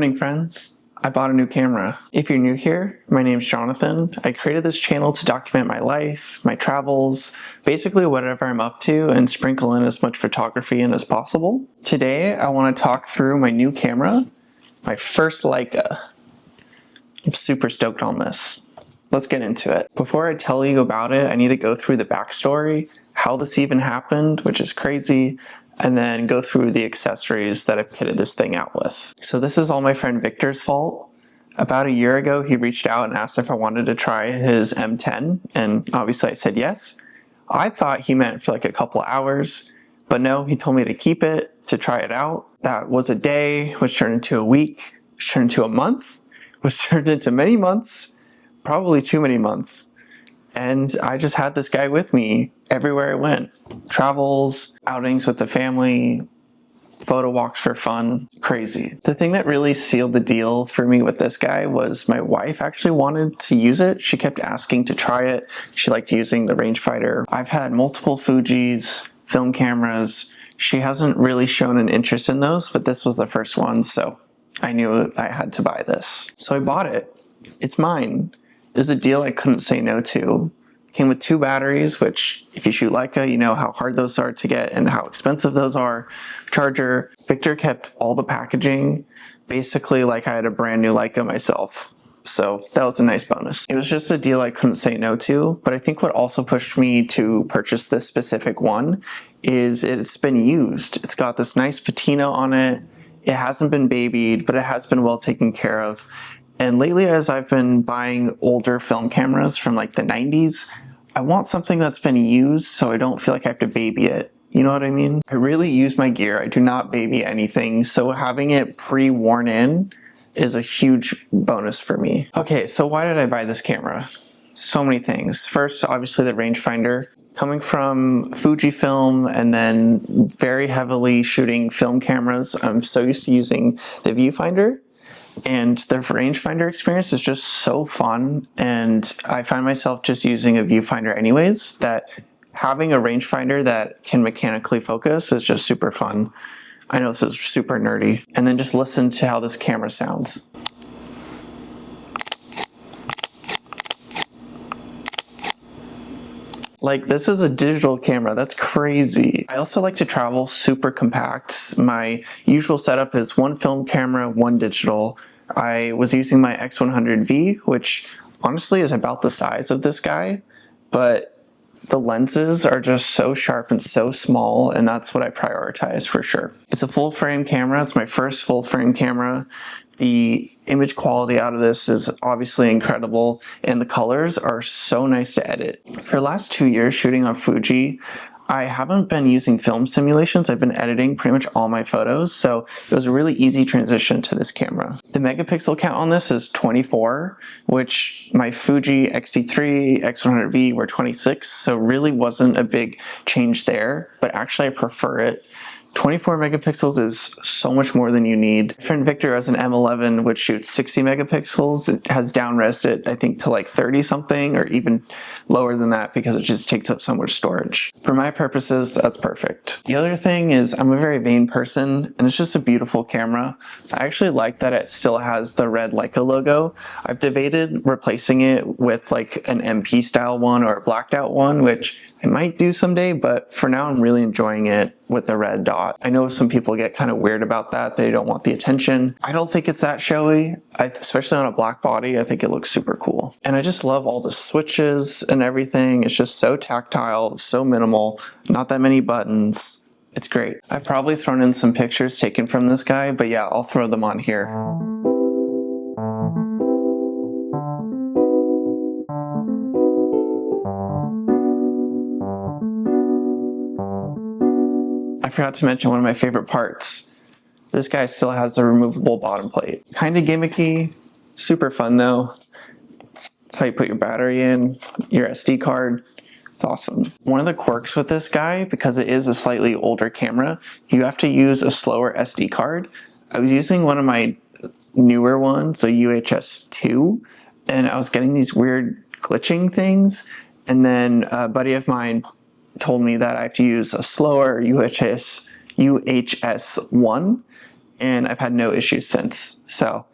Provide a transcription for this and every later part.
morning, friends. I bought a new camera. If you're new here, my name's Jonathan. I created this channel to document my life, my travels, basically whatever I'm up to, and sprinkle in as much photography in as possible. Today, I want to talk through my new camera, my first Leica. I'm super stoked on this. Let's get into it. Before I tell you about it, I need to go through the backstory, how this even happened, which is crazy, and then go through the accessories that I kitted this thing out with. So this is all my friend Victor's fault. About a year ago, he reached out and asked if I wanted to try his M10, and obviously I said yes. I thought he meant for like a couple hours, but no, he told me to keep it, to try it out. That was a day, which turned into a week, which turned into a month, which turned into many months, probably too many months. And I just had this guy with me everywhere I went. Travels, outings with the family, photo walks for fun, crazy. The thing that really sealed the deal for me with this guy was my wife actually wanted to use it. She kept asking to try it. She liked using the rangefinder. I've had multiple Fujis, film cameras. She hasn't really shown an interest in those, but this was the first one, so I knew I had to buy this. So I bought it. It's mine. It was a deal I couldn't say no to. It came with 2 batteries, which if you shoot Leica, you know how hard those are to get and how expensive those are. Charger. Victor kept all the packaging, basically like I had a brand new Leica myself. So that was a nice bonus. It was just a deal I couldn't say no to, but I think what also pushed me to purchase this specific one is it's been used. It's got this nice patina on it. It hasn't been babied, but it has been well taken care of. And lately, as I've been buying older film cameras from like the 90s, I want something that's been used so I don't feel like I have to baby it. You know what I mean? I really use my gear. I do not baby anything. So having it pre-worn in is a huge bonus for me. Okay, so why did I buy this camera? So many things. First, obviously the rangefinder. Coming from Fujifilm and then very heavily shooting film cameras, I'm so used to using the viewfinder. And the rangefinder experience is just so fun, and I find myself just using a viewfinder anyways, that having a rangefinder that can mechanically focus is just super fun. I know this is super nerdy. And then just listen to how this camera sounds. Like, this is a digital camera. That's crazy. I also like to travel super compact. My usual setup is 1 film camera, 1 digital. I was using my X100V, which honestly is about the size of this guy, but the lenses are just so sharp and so small, and that's what I prioritize for sure. It's a full frame camera. It's my first full frame camera. The image quality out of this is obviously incredible, and the colors are so nice to edit. For the last 2 years shooting on Fuji, I haven't been using film simulations. I've been editing pretty much all my photos, so it was a really easy transition to this camera. The megapixel count on this is 24, which my Fuji X-T3, X100V were 26, so really wasn't a big change there, but actually I prefer it. 24 megapixels is so much more than you need. My friend Victor has an M11 which shoots 60 megapixels. It has down-res it, I think, to like 30 something or even lower than that because it just takes up so much storage. For my purposes, that's perfect. The other thing is I'm a very vain person, and it's just a beautiful camera. I actually like that it still has the red Leica logo. I've debated replacing it with like an MP style one or a blacked out one, which I might do someday, but for now I'm really enjoying it with the red dot. I know some people get kind of weird about that. They don't want the attention. I don't think it's that showy, especially on a black body. I think it looks super cool. And I just love all the switches and everything. It's just so tactile, so minimal, not that many buttons. It's great. I've probably thrown in some pictures taken from this guy, but yeah, I'll throw them on here. I forgot to mention one of my favorite parts. This guy still has the removable bottom plate. Kind of gimmicky, super fun though. That's how you put your battery in, your SD card. It's awesome. One of the quirks with this guy, because it is a slightly older camera, you have to use a slower SD card. I was using one of my newer ones, a UHS-2, and I was getting these weird glitching things, and then a buddy of mine told me that I have to use a slower UHS-1, and I've had no issues since. So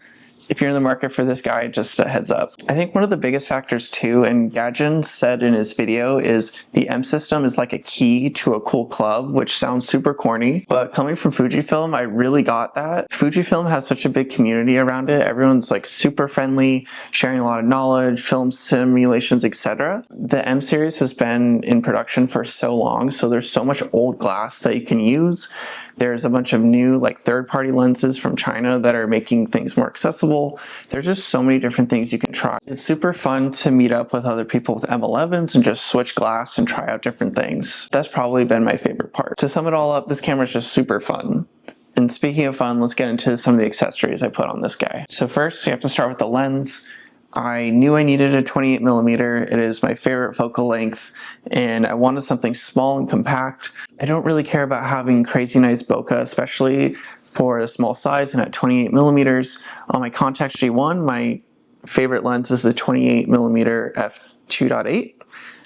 if you're in the market for this guy, just a heads up. I think one of the biggest factors too, and Gajin said in his video, is the M system is like a key to a cool club, which sounds super corny, but coming from Fujifilm, I really got that. Fujifilm has such a big community around it. Everyone's like super friendly, sharing a lot of knowledge, film simulations, etc. The M series has been in production for so long, so there's so much old glass that you can use. There's a bunch of new like third-party lenses from China that are making things more accessible. There's just so many different things you can try. It's super fun to meet up with other people with M11s and just switch glass and try out different things. That's probably been my favorite part. To sum it all up, this camera is just super fun. And speaking of fun, let's get into some of the accessories I put on this guy. So first, you have to start with the lens. I knew I needed a 28mm. It is my favorite focal length, and I wanted something small and compact. I don't really care about having crazy nice bokeh, especially for a small size and at 28mm. On my Contax G1, my favorite lens is the 28mm f2.8.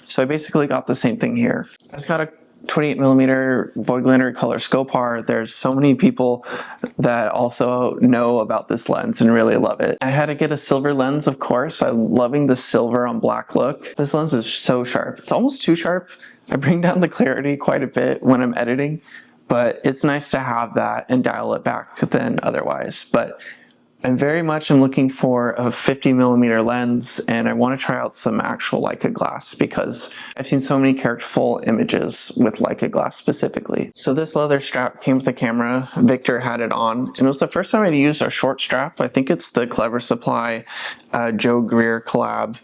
So I basically got the same thing here. I just got a 28mm Voiglander Color Skopar. There's so many people that also know about this lens and really love it. I had to get a silver lens, of course. I'm loving the silver on black look. This lens is so sharp. It's almost too sharp. I bring down the clarity quite a bit when I'm editing, but it's nice to have that and dial it back than otherwise. But I'm very much looking for a 50mm lens, and I want to try out some actual Leica glass because I've seen so many characterful images with Leica glass specifically. So this leather strap came with the camera. Victor had it on, and it was the first time I'd used a short strap. I think it's the Clever Supply Ioe Greer collab,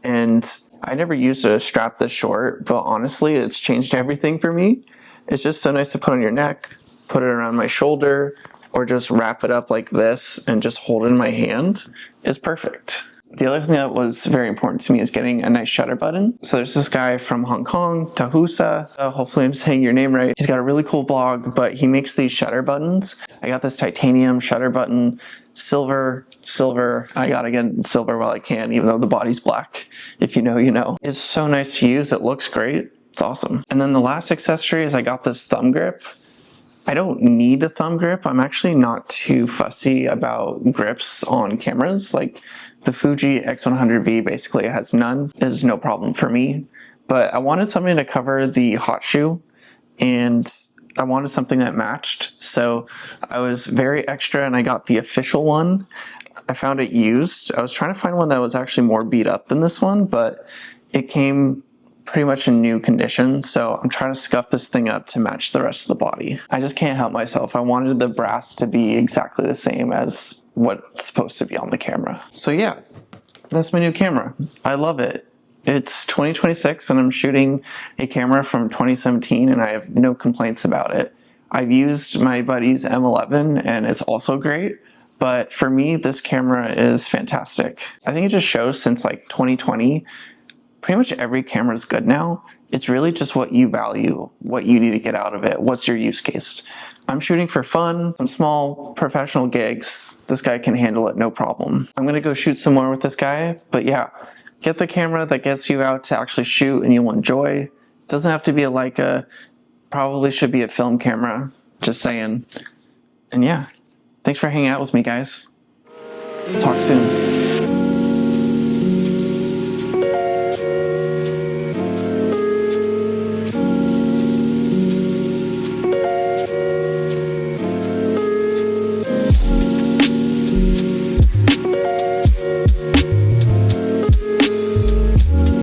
and I never used a strap this short, but honestly, it's changed everything for me. It's just so nice to put on your neck, put it around my shoulder, or just wrap it up like this and just hold it in my hand is perfect. The other thing that was very important to me is getting a nice shutter button. So there's this guy from Hong Kong, Tahusa. Hopefully I'm saying your name right. He's got a really cool blog, but he makes these shutter buttons. I got this titanium shutter button, silver. I gotta get silver while I can, even though the body's black. If you know, you know. It's so nice to use. It looks great. It's awesome. And then the last accessory is I got this thumb grip. I don't need a thumb grip. I'm actually not too fussy about grips on cameras. Like the Fuji X100V basically has none. It's no problem for me. But I wanted something to cover the hot shoe, and I wanted something that matched. So I was very extra and I got the official one. I found it used. I was trying to find one that was actually more beat up than this one, but it came pretty much in new condition, so I'm trying to scuff this thing up to match the rest of the body. I just can't help myself. I wanted the brass to be exactly the same as what's supposed to be on the camera. So yeah, that's my new camera. I love it. It's 2026 and I'm shooting a camera from 2017 and I have no complaints about it. I've used my buddy's M11 and it's also great, but for me, this camera is fantastic. I think it just shows since like 2020, pretty much every camera is good now. It's really just what you value, what you need to get out of it, what's your use case. I'm shooting for fun, some small professional gigs. This guy can handle it, no problem. I'm gonna go shoot some more with this guy, but yeah, get the camera that gets you out to actually shoot and you'll enjoy. It doesn't have to be a Leica, probably should be a film camera, just saying. And yeah, thanks for hanging out with me, guys. Talk soon.